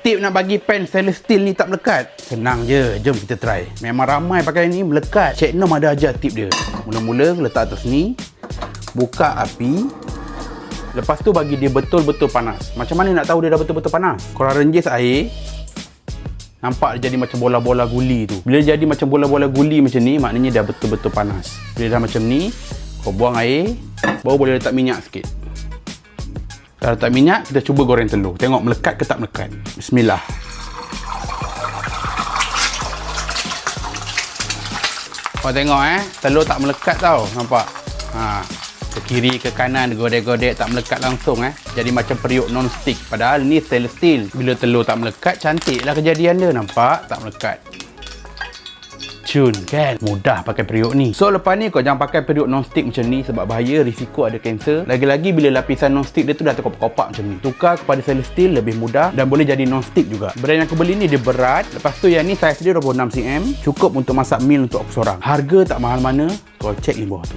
tip nak bagi pan stainless steel ni tak melekat? Senang je, jom kita try. Memang ramai pakai ni melekat. Cik Nom ada ajar tip dia. Mula-mula letak atas ni, buka api, lepas tu bagi dia betul-betul panas. Macam mana nak tahu dia dah betul-betul panas? Korang renjis air, nampak dia jadi macam bola-bola guli tu. Bila jadi macam bola-bola guli macam ni, maknanya dah betul-betul panas. Bila dah macam ni, kau buang air, baru boleh letak minyak sikit. Kalau letak minyak, kita cuba goreng telur. Tengok melekat ke tak melekat. Bismillah. Kau tengok telur tak melekat tau. Nampak? Ke kiri ke kanan godek-godek tak melekat langsung Jadi macam periuk non-stick. Padahal ni stainless steel. Bila telur tak melekat, cantiklah kejadian dia. Nampak? Tak melekat. Cun kan? Mudah pakai periuk ni. So lepas ni kau jangan pakai periuk non-stick macam ni sebab bahaya, risiko ada kanser. Lagi-lagi bila lapisan non-stick dia tu dah terkopak-kopak macam ni. Tukar kepada stainless steel lebih mudah dan boleh jadi non-stick juga. Brand yang aku beli ni dia berat. Lepas tu yang ni saiz dia 26 cm. Cukup untuk masak meal untuk aku seorang. Harga tak mahal mana. Kau check di bawah tu.